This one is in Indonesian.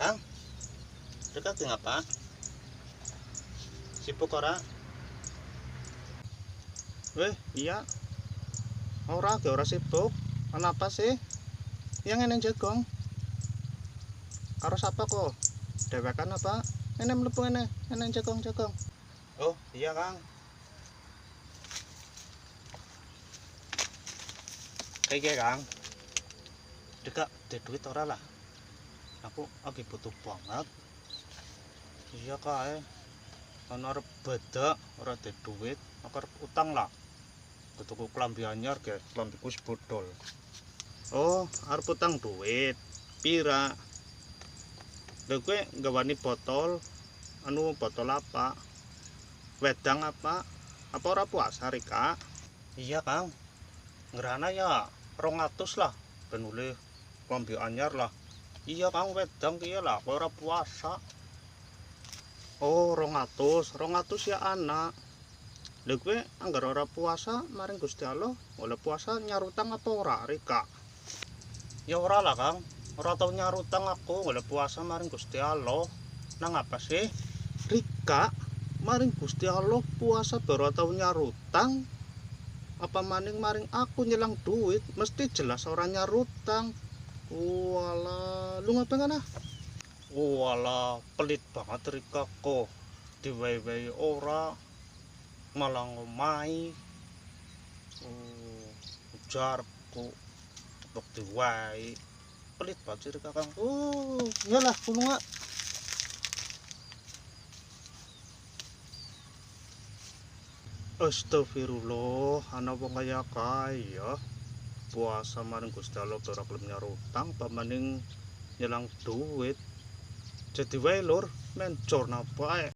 Kang, dekat ngapa? Sibuk ora? Iya, ora sibuk. Kenapa sih? Yang eneng jagong. Karo sapa kok? Dewekan apa? Enem mlebu eneng jagong. Oh, iya Kang. Kayak Kang. Dekat de duit ora lah. Aku lagi butuh banget. Iya kae. Ana arep badak ora de duit, aku arep utang lah. Kutuku klambi anyar ge, klambiku wis bodol. Oh, arep utang duit. Pira? Lha kowe nggawani botol, botol apa? Wedang apa? Apa ora puasa Rika? Iya Kang. Ngerana ya 200 lah. Ben oleh klambi anyar lah. Iya Kang, wedang kiye lah, aku ora puasa. Oh, 200 ya anak. Lha kowe anggar ora puasa maring Gusti Allah, oleh puasa nyarutang apa ora Rika? Ya ora lah Kang, ora tau nyarutang aku oleh puasa maring Gusti Allah. Nang apa sih? Rika, maring Gusti Allah puasa baru tau nyarutang. Apa maring aku nyelang duit, mesti jelas orang nyarutang. Walah, lu ngapain kan ah? Walah, pelit banget Rika kok. Diwehi-wehi ora, malah ngomahi. Ujarku untuk diwehi. Pelit banget sih Rika Kang. Iyalah, kulo nggak. Astagfirullah, ana wong kaya kaya puasa maring Gusti Allah ora gelem nyarutang, pamaning nyelang duit. Jadi wae lur, mencor napa ae.